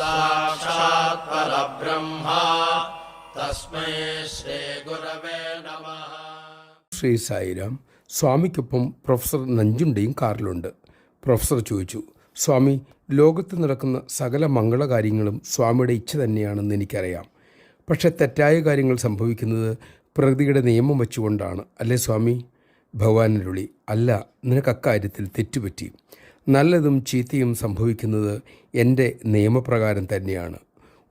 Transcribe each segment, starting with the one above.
സാക്ഷാത് പരബ്രഹ്മ തസ്മൈ ശ്രീ ഗുരവേ നമഃ. ശ്രീ സായിരാം. സ്വാമിക്കൊപ്പം പ്രൊഫസർ നഞ്ചുണ്ടയും കാറിലുണ്ട്. പ്രൊഫസർ ചോദിച്ചു, സ്വാമി, ലോകത്ത് നടക്കുന്ന സകല മംഗളകാര്യങ്ങളും സ്വാമിയുടെ ഇച്ഛ തന്നെയാണെന്ന് എനിക്കറിയാം. പക്ഷെ തെറ്റായ കാര്യങ്ങൾ സംഭവിക്കുന്നത് പ്രകൃതിയുടെ നിയമം വെച്ചുകൊണ്ടാണ് അല്ലേ സ്വാമി? ഭഗവാനരുളി, അല്ല, നിനക്ക് അക്കാര്യത്തിൽ തെറ്റുപറ്റി. നല്ലതും ചീത്തയും സംഭവിക്കുന്നത് എൻ്റെ നിയമപ്രകാരം തന്നെയാണ്.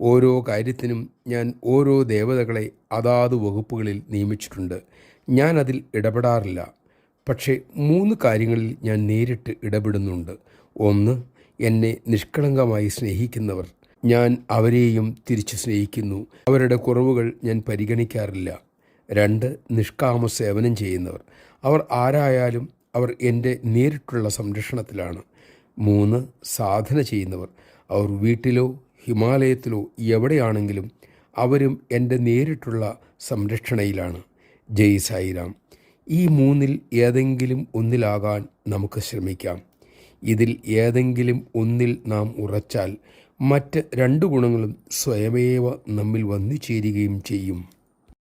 ഓരോ കാര്യത്തിനും ഞാൻ ഓരോ ദേവതകളെ അതാത് വകുപ്പുകളിൽ നിയമിച്ചിട്ടുണ്ട്. ഞാൻ അതിൽ ഇടപെടാറില്ല. പക്ഷേ 3 കാര്യങ്ങളിൽ ഞാൻ നേരിട്ട് ഇടപെടുന്നുണ്ട്. 1, എന്നെ നിഷ്കളങ്കമായി സ്നേഹിക്കുന്നവർ. ഞാൻ അവരെയും തിരിച്ചു സ്നേഹിക്കുന്നു. അവരുടെ കുറവുകൾ ഞാൻ പരിഗണിക്കാറില്ല. 2, നിഷ്കാമ സേവനം ചെയ്യുന്നവർ. അവർ ആരായാലും അവർ എൻ്റെ നേരിട്ടുള്ള സംരക്ഷണത്തിലാണ്. 3, സാധന ചെയ്യുന്നവർ. അവർ വീട്ടിലോ ഹിമാലയത്തിലോ എവിടെയാണെങ്കിലും അവരും എൻ്റെ നേരിട്ടുള്ള സംരക്ഷണയിലാണ്. ജയ് സായിരാം. ഈ 3-ൽ ഏതെങ്കിലും ഒന്നിലാകാൻ നമുക്ക് ശ്രമിക്കാം. ഇതിൽ ഏതെങ്കിലും ഒന്നിൽ നാം ഉറച്ചാൽ മറ്റ് 2 ഗുണങ്ങളും സ്വയമേവ നമ്മിൽ വന്നു ചേരുകയും ചെയ്യും.